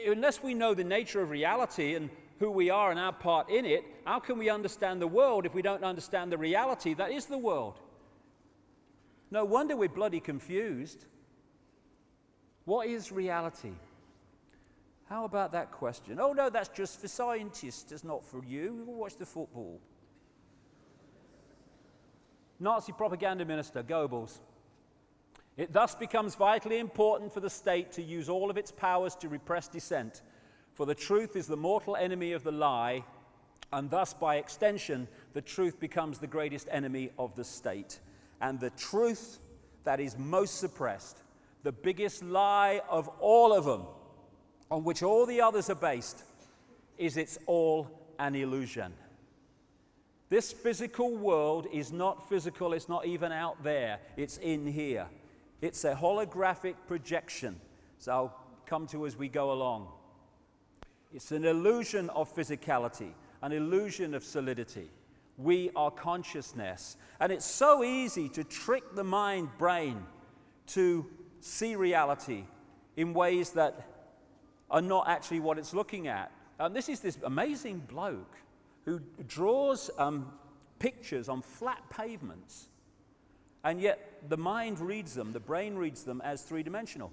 unless we know the nature of reality and who we are and our part in it, how can we understand the world if we don't understand the reality that is the world? No wonder we're bloody confused. What is reality? How about that question? Oh no, that's just for scientists, it's not for you. Watch the football. Nazi propaganda minister Goebbels. It thus becomes vitally important for the state to use all of its powers to repress dissent, for the truth is the mortal enemy of the lie, and thus by extension the truth becomes the greatest enemy of the state. And the truth that is most suppressed, the biggest lie of all of them, on which all the others are based, is it's all an illusion. This physical world is not physical, it's not even out there, it's in here. It's a holographic projection, so I'll come to as we go along. It's an illusion of physicality, an illusion of solidity. We are consciousness, and it's so easy to trick the brain to see reality in ways that are not actually what it's looking at. This is this amazing bloke who draws pictures on flat pavements, and yet the mind reads them, the brain reads them as three-dimensional.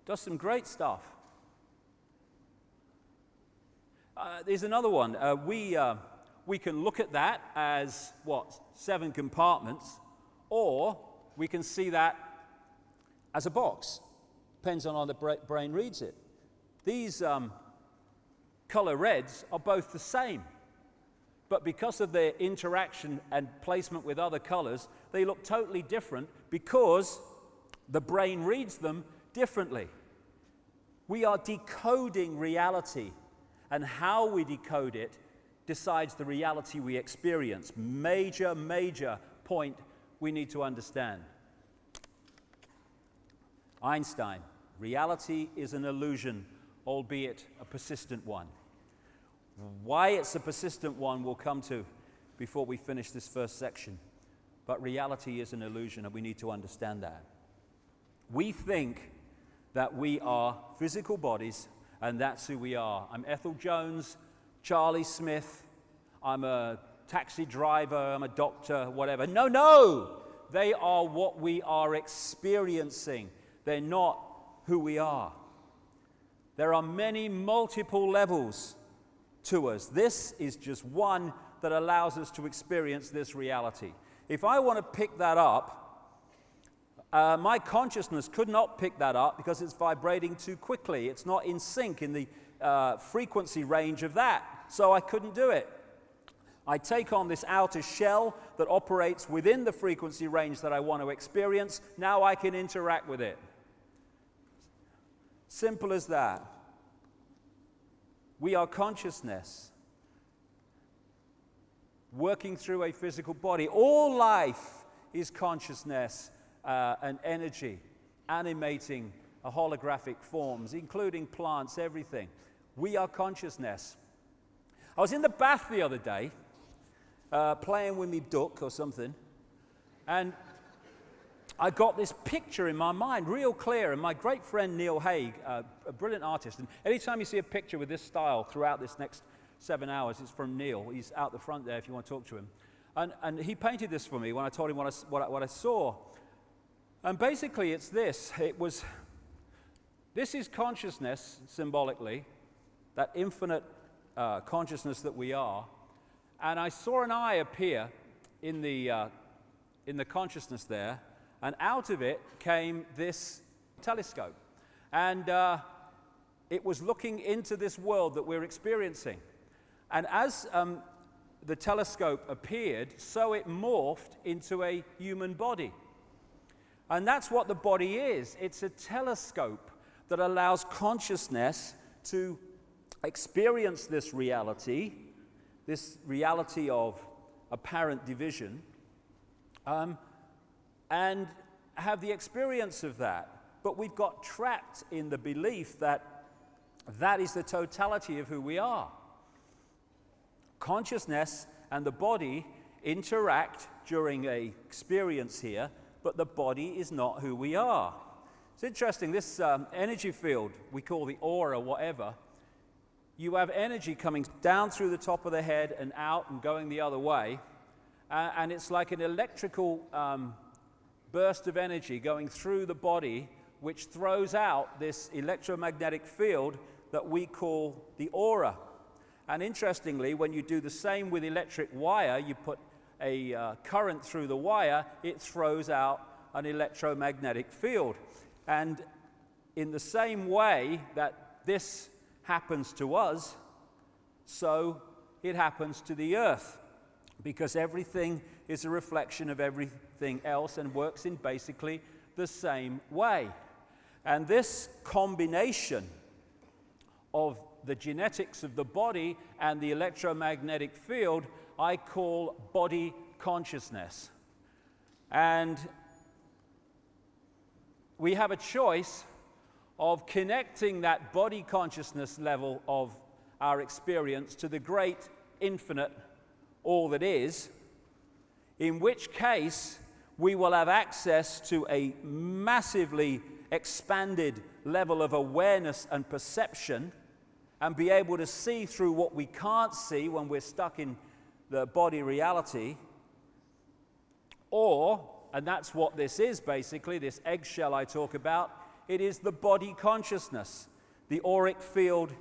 Does some great stuff. There's another one. We can look at that as, 7 compartments, or we can see that as a box. Depends on how the brain reads it. These color reds are both the same, but because of their interaction and placement with other colors, they look totally different because the brain reads them differently. We are decoding reality, and how we decode it decides the reality we experience. Major, major point we need to understand. Einstein, reality is an illusion, albeit a persistent one. Why it's a persistent one we'll come to before we finish this first section. But reality is an illusion, and we need to understand that. We think that we are physical bodies, and that's who we are. I'm Ethel Jones, Charlie Smith, I'm a taxi driver, I'm a doctor, whatever. No, no! They are what we are experiencing. They're not who we are. There are many multiple levels to us. This is just one that allows us to experience this reality. If I want to pick that up, my consciousness could not pick that up because it's vibrating too quickly. It's not in sync in the frequency range of that, so I couldn't do it. I take on this outer shell that operates within the frequency range that I want to experience. Now I can interact with it. Simple as that. We are consciousness working through a physical body. All life is consciousness and energy, animating holographic forms, including plants, everything. We are consciousness. I was in the bath the other day, playing with me duck or something, and I got this picture in my mind, real clear, and my great friend Neil Haig, a brilliant artist, and anytime you see a picture with this style throughout this next 7 hours, it's from Neil. He's out the front there if you want to talk to him. And he painted this for me when I told him what I saw. And basically it's this. This is consciousness, symbolically, that infinite consciousness that we are. And I saw an eye appear in the consciousness there, and out of it came this telescope. And it was looking into this world that we're experiencing. And as the telescope appeared, so it morphed into a human body. And that's what the body is. It's a telescope that allows consciousness to experience this reality of apparent division, and have the experience of that. But we've got trapped in the belief that that is the totality of who we are. Consciousness and the body interact during an experience here, but the body is not who we are. It's interesting, this energy field we call the aura, whatever, you have energy coming down through the top of the head and out and going the other way, and it's like an electrical burst of energy going through the body, which throws out this electromagnetic field that we call the aura. And interestingly, when you do the same with electric wire, you put a current through the wire, it throws out an electromagnetic field. And in the same way that this happens to us, so it happens to the earth, because everything is a reflection of everything else and works in basically the same way. And this combination of the genetics of the body and the electromagnetic field, I call body consciousness. And we have a choice of connecting that body consciousness level of our experience to the great infinite all that is, in which case we will have access to a massively expanded level of awareness and perception and be able to see through what we can't see when we're stuck in the body reality. Or, and that's what this is basically, this eggshell I talk about, it is the body consciousness, the auric field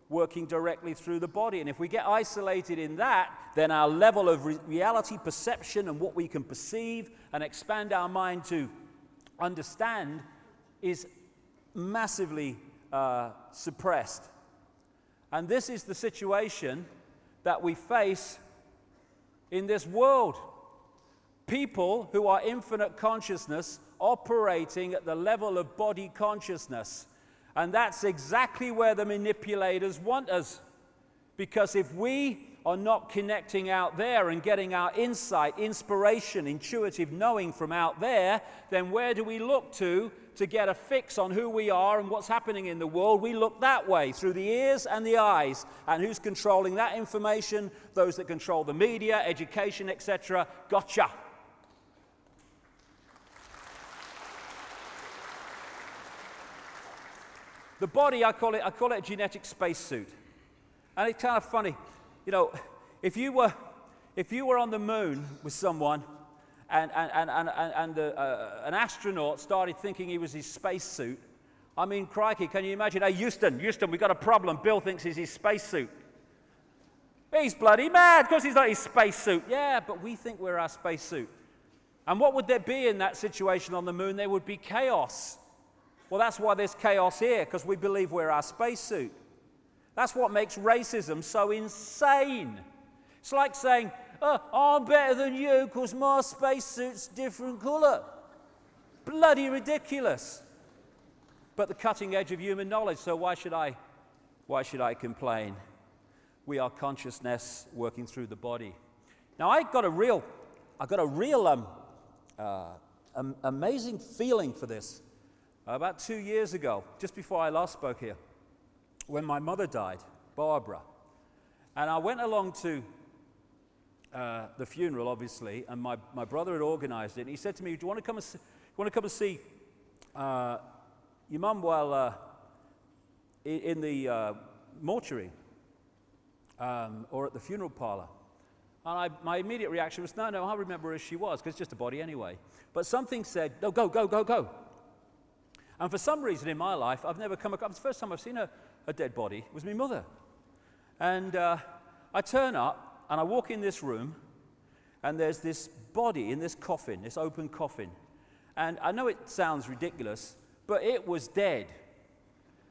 working directly through the body. And if we get isolated in that, then our level of reality perception and what we can perceive and expand our mind to understand is massively suppressed. And this is the situation that we face in this world. People who are infinite consciousness operating at the level of body consciousness. And that's exactly where the manipulators want us. Because if we are not connecting out there and getting our insight, inspiration, intuitive knowing from out there, then where do we look to get a fix on who we are and what's happening in the world? We look that way, through the ears and the eyes. And who's controlling that information? Those that control the media, education, etc. Gotcha. The body, I call it a genetic spacesuit. And it's kind of funny. You know, if you were on the moon with someone and an astronaut started thinking he was his spacesuit, I mean, crikey, can you imagine? Hey, Houston, we've got a problem. Bill thinks he's his spacesuit. He's bloody mad because he's not his spacesuit. Yeah, but we think we're our spacesuit. And what would there be in that situation on the moon? There would be chaos. Well, that's why there's chaos here, because we believe we're our spacesuit. That's what makes racism so insane. It's like saying, oh, I'm better than you because my spacesuit's different color. Bloody ridiculous. But the cutting edge of human knowledge, so why should I complain? We are consciousness working through the body. Now, I got a real amazing feeling for this about 2 years ago, just before I last spoke here, when my mother died, Barbara. And I went along to the funeral, obviously, and my brother had organized it. And he said to me, do you want to come and see your mum while in the mortuary or at the funeral parlor? And my immediate reaction was, no, I remember her as she was, because it's just a body anyway. But something said, no, go. And for some reason in my life, I've never come across, the first time I've seen a dead body was my mother. And I turn up, and I walk in this room, and there's this body in this coffin, this open coffin. And I know it sounds ridiculous, but it was dead.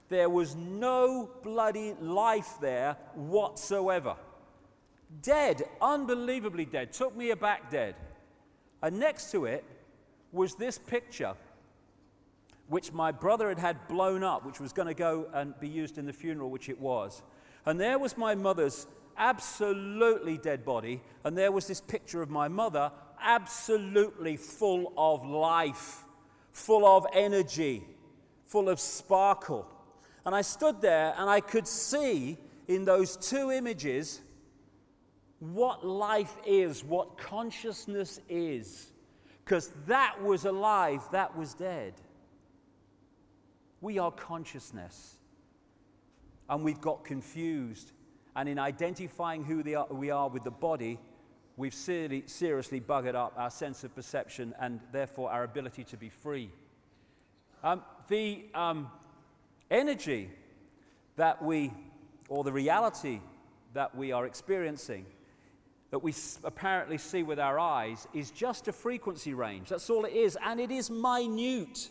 There was no bloody life there whatsoever. Dead, unbelievably dead, took me aback dead. And next to it was this picture, which my brother had blown up, which was going to go and be used in the funeral, which it was. And there was my mother's absolutely dead body, and there was this picture of my mother absolutely full of life, full of energy, full of sparkle. And I stood there and I could see in those two images what life is, what consciousness is, because that was alive, that was dead. We are consciousness. And we've got confused. And in identifying who we are with the body, we've seriously buggered up our sense of perception and therefore our ability to be free. The energy that or the reality that we are experiencing, that we apparently see with our eyes, is just a frequency range. That's all it is, and it is minute.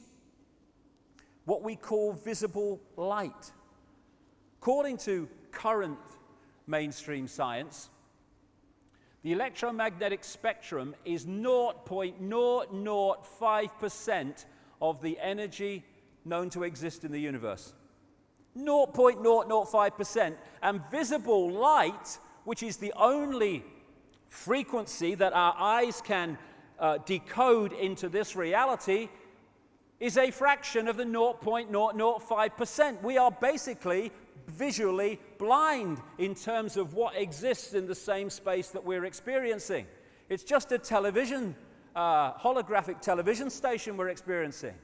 What we call visible light. According to current mainstream science, the electromagnetic spectrum is 0.005% of the energy known to exist in the universe. 0.005%. And visible light, which is the only frequency that our eyes can decode into this reality, is a fraction of the 0.005%. We are basically visually blind in terms of what exists in the same space that we're experiencing. It's just a television, holographic television station we're experiencing.